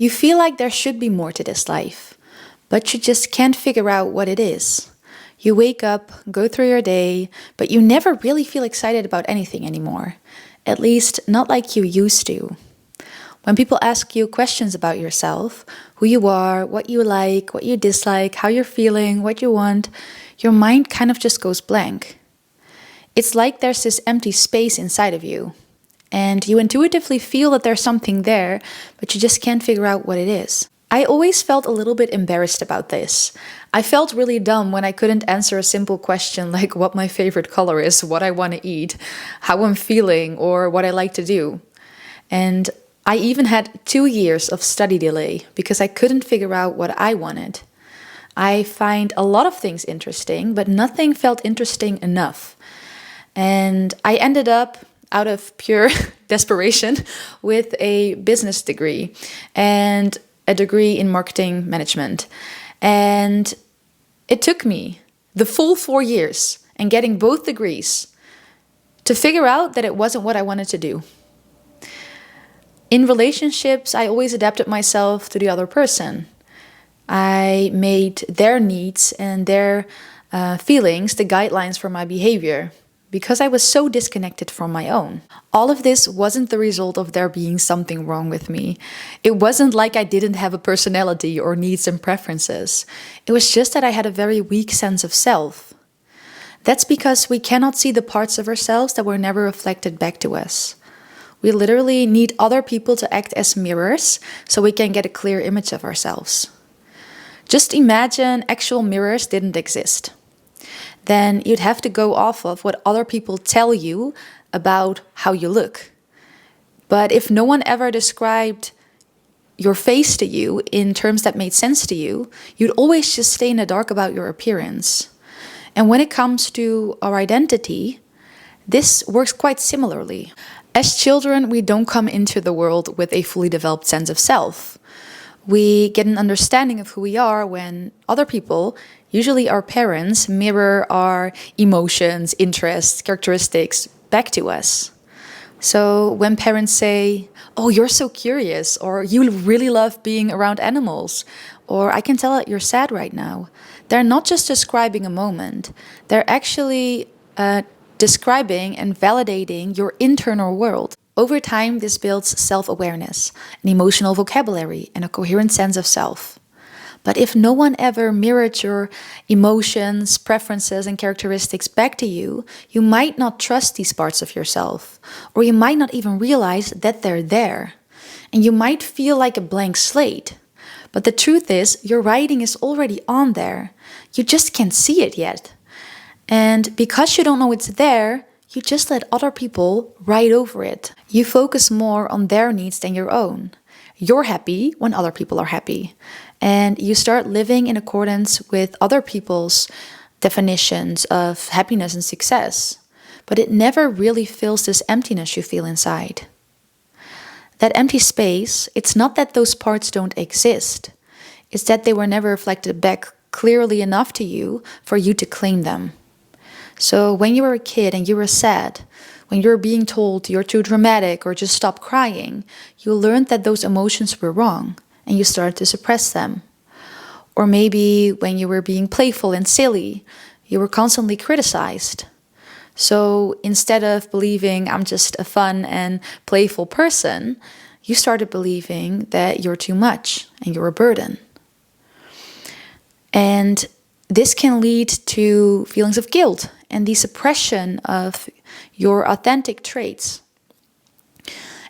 You feel like there should be more to this life, but you just can't figure out what it is. You wake up, go through your day, but you never really feel excited about anything anymore. At least, not like you used to. When people ask you questions about yourself, who you are, what you like, what you dislike, how you're feeling, what you want, your mind kind of just goes blank. It's like there's this empty space inside of you, and you intuitively feel that there's something there, but you just can't figure out what it is. I always felt a little bit embarrassed about this. I felt really dumb when I couldn't answer a simple question like what my favorite color is, what I want to eat, how I'm feeling, or what I like to do. And I even had 2 years of study delay because I couldn't figure out what I wanted. I find a lot of things interesting, but nothing felt interesting enough. And I ended up, out of pure desperation, with a business degree and a degree in marketing management. And it took me the full 4 years and getting both degrees to figure out that it wasn't what I wanted to do. In relationships, I always adapted myself to the other person. I made their needs and their feelings the guidelines for my behavior because I was so disconnected from my own. All of this wasn't the result of there being something wrong with me. It wasn't like I didn't have a personality or needs and preferences. It was just that I had a very weak sense of self. That's because we cannot see the parts of ourselves that were never reflected back to us. We literally need other people to act as mirrors so we can get a clear image of ourselves. Just imagine actual mirrors didn't exist. Then you'd have to go off of what other people tell you about how you look. But if no one ever described your face to you in terms that made sense to you, you'd always just stay in the dark about your appearance. And when it comes to our identity, this works quite similarly. As children, we don't come into the world with a fully developed sense of self. We get an understanding of who we are when other people, usually our parents, mirror our emotions, interests, characteristics back to us. So when parents say, "Oh, you're so curious," or "You really love being around animals," or "I can tell that you're sad right now," they're not just describing a moment. They're actually describing and validating your internal world. Over time, this builds self-awareness, an emotional vocabulary, and a coherent sense of self. But if no one ever mirrored your emotions, preferences, and characteristics back to you, you might not trust these parts of yourself, or you might not even realize that they're there. And you might feel like a blank slate. But the truth is, your writing is already on there. You just can't see it yet. And because you don't know it's there, you just let other people write over it. You focus more on their needs than your own. You're happy when other people are happy. And you start living in accordance with other people's definitions of happiness and success. But it never really fills this emptiness you feel inside. That empty space, it's not that those parts don't exist. It's that they were never reflected back clearly enough to you for you to claim them. So when you were a kid and you were sad, when you were being told you're too dramatic or just stop crying, you learned that those emotions were wrong and you started to suppress them. Or maybe when you were being playful and silly, you were constantly criticized. So instead of believing I'm just a fun and playful person, you started believing that you're too much and you're a burden. And this can lead to feelings of guilt and the suppression of your authentic traits.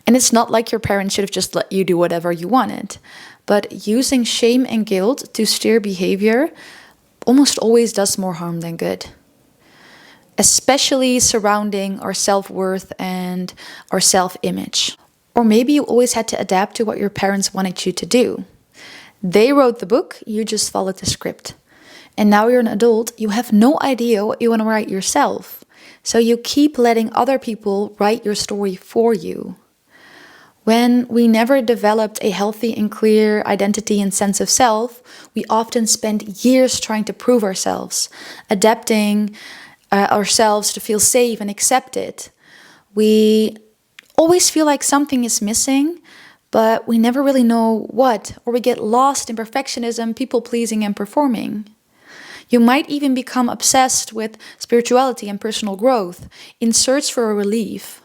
And it's not like your parents should have just let you do whatever you wanted, but using shame and guilt to steer behavior almost always does more harm than good. Especially surrounding our self-worth and our self-image. Or maybe you always had to adapt to what your parents wanted you to do. They wrote the book, you just followed the script. And now you're an adult, you have no idea what you want to write yourself. So you keep letting other people write your story for you. When we never developed a healthy and clear identity and sense of self, we often spend years trying to prove ourselves, adapting ourselves to feel safe and accepted. We always feel like something is missing, but we never really know what, or we get lost in perfectionism, people pleasing, and performing. You might even become obsessed with spirituality and personal growth in search for a relief,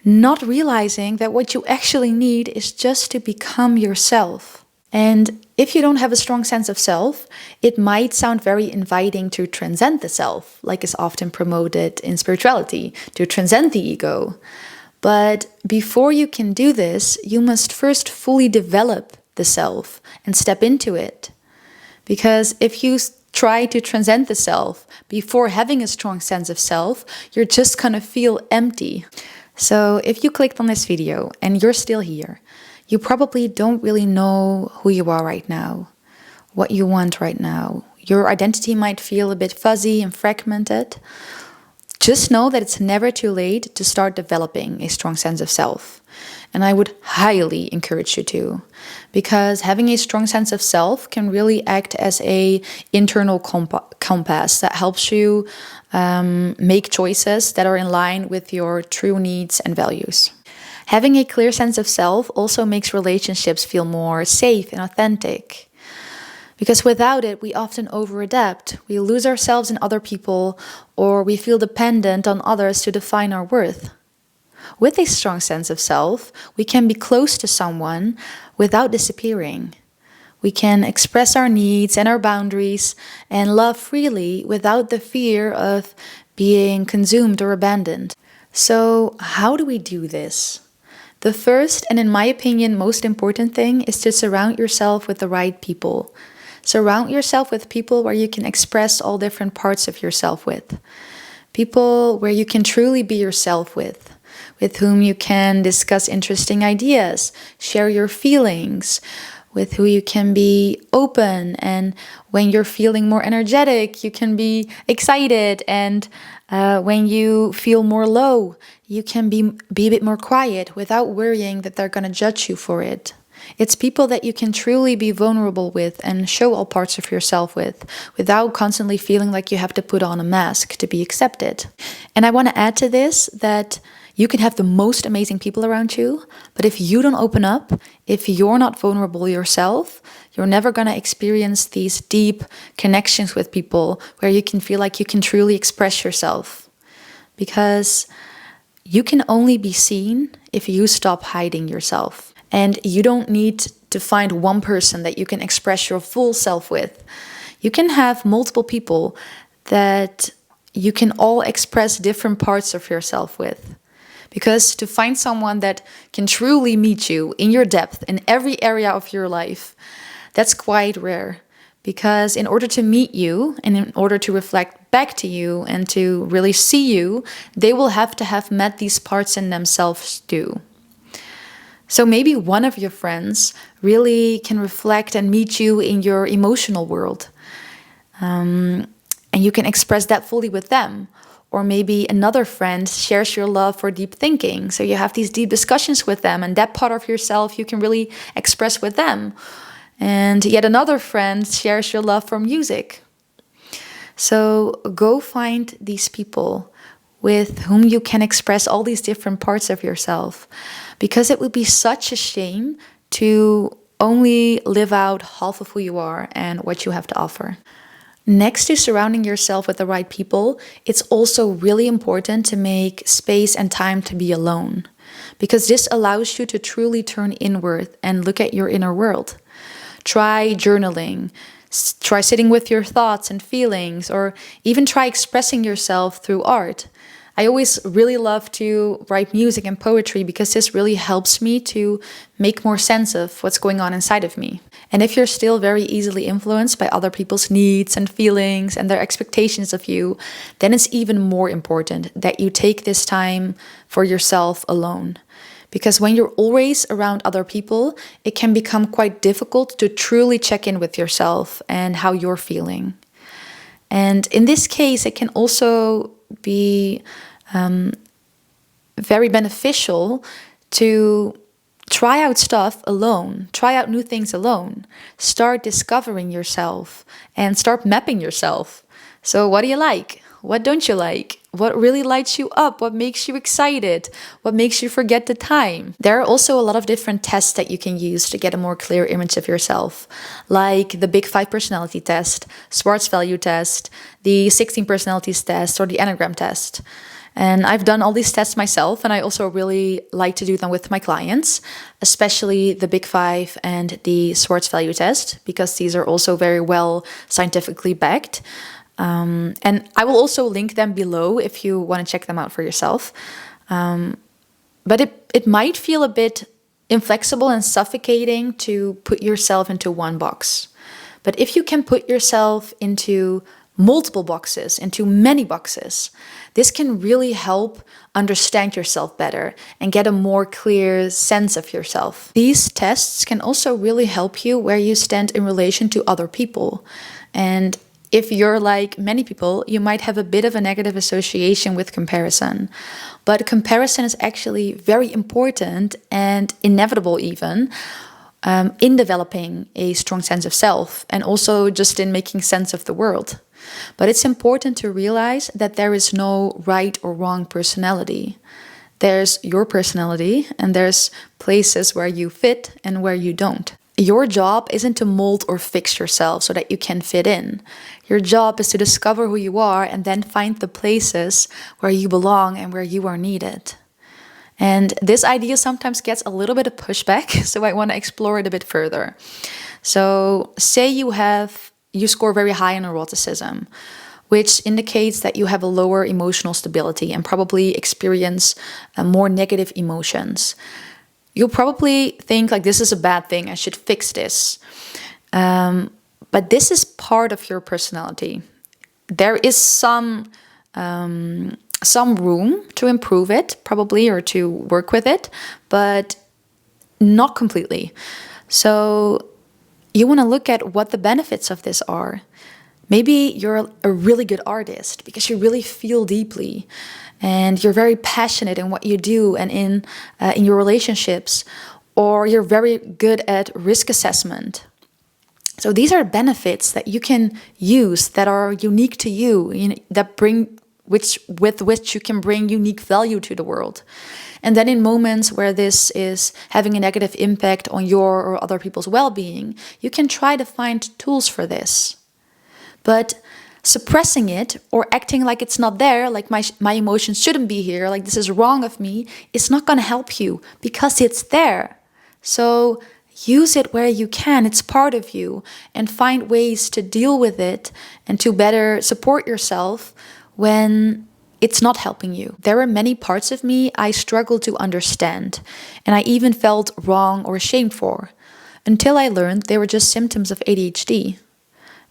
not realizing that what you actually need is just to become yourself. And if you don't have a strong sense of self, it might sound very inviting to transcend the self, like is often promoted in spirituality, to transcend the ego. But before you can do this, you must first fully develop the self and step into it. Because if you try to transcend the self before having a strong sense of self, you're just gonna feel empty. So if you clicked on this video and you're still here, you probably don't really know who you are right now, what you want right now. Your identity might feel a bit fuzzy and fragmented. Just know that it's never too late to start developing a strong sense of self. And I would highly encourage you to, because having a strong sense of self can really act as an internal compass that helps you make choices that are in line with your true needs and values. Having a clear sense of self also makes relationships feel more safe and authentic. Because without it, we often over-adapt. We lose ourselves in other people, or we feel dependent on others to define our worth. With a strong sense of self, we can be close to someone without disappearing. We can express our needs and our boundaries and love freely without the fear of being consumed or abandoned. So, how do we do this? The first, and in my opinion, most important thing is to surround yourself with the right people. Surround yourself with people where you can express all different parts of yourself with. People where you can truly be yourself with whom you can discuss interesting ideas, share your feelings, with who you can be open, and when you're feeling more energetic, you can be excited, and when you feel more low, you can be a bit more quiet without worrying that they're going to judge you for it. It's people that you can truly be vulnerable with and show all parts of yourself with, without constantly feeling like you have to put on a mask to be accepted. And I want to add to this that you can have the most amazing people around you, but if you don't open up, if you're not vulnerable yourself, you're never going to experience these deep connections with people where you can feel like you can truly express yourself. Because you can only be seen if you stop hiding yourself. And you don't need to find one person that you can express your full self with. You can have multiple people that you can all express different parts of yourself with. Because to find someone that can truly meet you in your depth in every area of your life, that's quite rare. Because in order to meet you and in order to reflect back to you and to really see you, they will have to have met these parts in themselves too. So maybe one of your friends really can reflect and meet you in your emotional world. And you can express that fully with them. Or maybe another friend shares your love for deep thinking. So you have these deep discussions with them, and that part of yourself you can really express with them. And yet another friend shares your love for music. So go find these people with whom you can express all these different parts of yourself. Because it would be such a shame to only live out half of who you are and what you have to offer. Next to surrounding yourself with the right people, it's also really important to make space and time to be alone. Because this allows you to truly turn inward and look at your inner world. Try journaling, try sitting with your thoughts and feelings, or even try expressing yourself through art. I always really love to write music and poetry because this really helps me to make more sense of what's going on inside of me. And if you're still very easily influenced by other people's needs and feelings and their expectations of you, then it's even more important that you take this time for yourself alone. Because when you're always around other people, it can become quite difficult to truly check in with yourself and how you're feeling. And in this case, it can also be very beneficial to try out stuff alone, try out new things alone, start discovering yourself and start mapping yourself. So what do you like? What don't you like? What really lights you up? What makes you excited? What makes you forget the time? There are also a lot of different tests that you can use to get a more clear image of yourself, like the Big Five personality test, Schwartz value test, the 16 personalities test, or the Enneagram test. And I've done all these tests myself, and I also really like to do them with my clients, especially the Big Five and the Schwartz value test, because these are also very well scientifically backed. And I will also link them below if you want to check them out for yourself. But it might feel a bit inflexible and suffocating to put yourself into one box. But if you can put yourself into multiple boxes, into many boxes, this can really help understand yourself better and get a more clear sense of yourself. These tests can also really help you where you stand in relation to other people. And if you're like many people, you might have a bit of a negative association with comparison. But comparison is actually very important and inevitable even in developing a strong sense of self and also just in making sense of the world. But it's important to realize that there is no right or wrong personality. There's your personality and there's places where you fit and where you don't. Your job isn't to mold or fix yourself so that you can fit in. Your job is to discover who you are and then find the places where you belong and where you are needed. And this idea sometimes gets a little bit of pushback, so I want to explore it a bit further. So say you score very high in neuroticism, which indicates that you have a lower emotional stability and probably experience more negative emotions. You'll probably think like this is a bad thing, I should fix this. But this is part of your personality. There is some room to improve it, probably, or to work with it, but not completely. So you want to look at what the benefits of this are. Maybe you're a really good artist because you really feel deeply and you're very passionate in what you do and in your relationships, or you're very good at risk assessment. So these are benefits that you can use that are unique to you, that with which you can bring unique value to the world. And then in moments where this is having a negative impact on your or other people's well-being, you can try to find tools for this. But suppressing it or acting like it's not there, like my emotions shouldn't be here, like this is wrong of me, is not going to help you because it's there. So use it where you can, it's part of you, and find ways to deal with it and to better support yourself when it's not helping you. There are many parts of me I struggled to understand, and I even felt wrong or ashamed for, until I learned they were just symptoms of ADHD.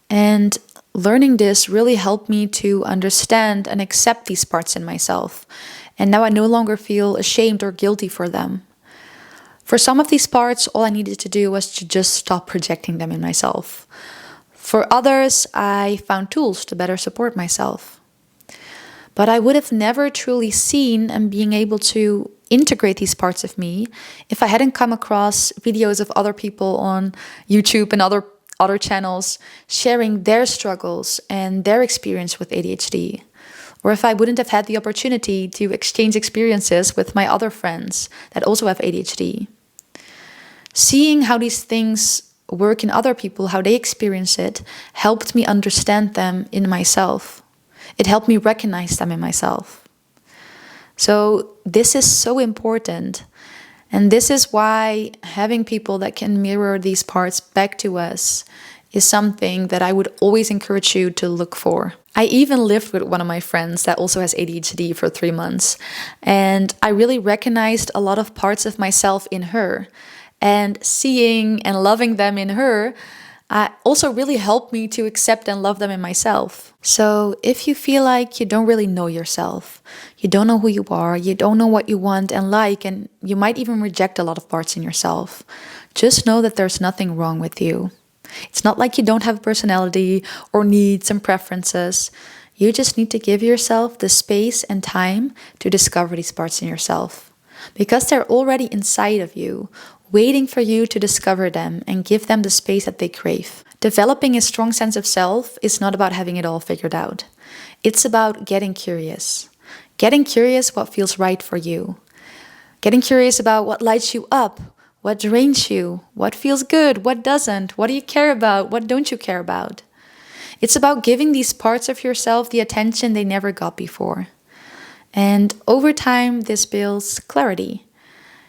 And learning this really helped me to understand and accept these parts in myself. And now I no longer feel ashamed or guilty for them. For some of these parts, all I needed to do was to just stop projecting them in myself. For others, I found tools to better support myself. But I would have never truly seen and being able to integrate these parts of me if I hadn't come across videos of other people on YouTube and other channels sharing their struggles and their experience with ADHD. Or if I wouldn't have had the opportunity to exchange experiences with my other friends that also have ADHD. Seeing how these things work in other people, how they experience it, helped me understand them in myself. It helped me recognize them in myself. So this is so important. And this is why having people that can mirror these parts back to us is something that I would always encourage you to look for. I even lived with one of my friends that also has ADHD for 3 months. And I really recognized a lot of parts of myself in her. And seeing and loving them in her also really helped me to accept and love them in myself. So if you feel like you don't really know yourself, you don't know who you are, you don't know what you want and like, and you might even reject a lot of parts in yourself, just know that there's nothing wrong with you. It's not like you don't have a personality or needs and preferences. You just need to give yourself the space and time to discover these parts in yourself, because they're already inside of you, waiting for you to discover them and give them the space that they crave. Developing a strong sense of self is not about having it all figured out. It's about getting curious. Getting curious what feels right for you. Getting curious about what lights you up, what drains you, what feels good, what doesn't, what do you care about, what don't you care about. It's about giving these parts of yourself the attention they never got before. And over time, this builds clarity.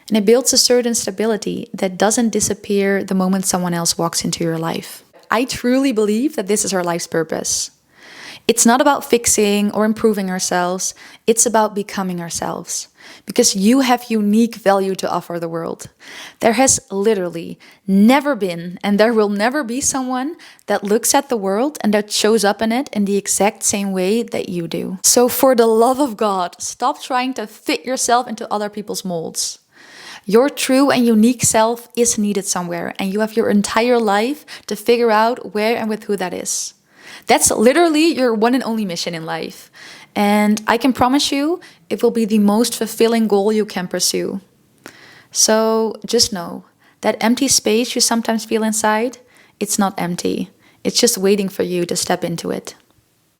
And it builds a certain stability that doesn't disappear the moment someone else walks into your life. I truly believe that this is our life's purpose. It's not about fixing or improving ourselves. It's about becoming ourselves. Because you have unique value to offer the world. There has literally never been, and there will never be someone that looks at the world and that shows up in it in the exact same way that you do. So for the love of God, stop trying to fit yourself into other people's molds. Your true and unique self is needed somewhere, and you have your entire life to figure out where and with who that is. That's literally your one and only mission in life. And I can promise you, it will be the most fulfilling goal you can pursue. So just know that empty space you sometimes feel inside, it's not empty. It's just waiting for you to step into it.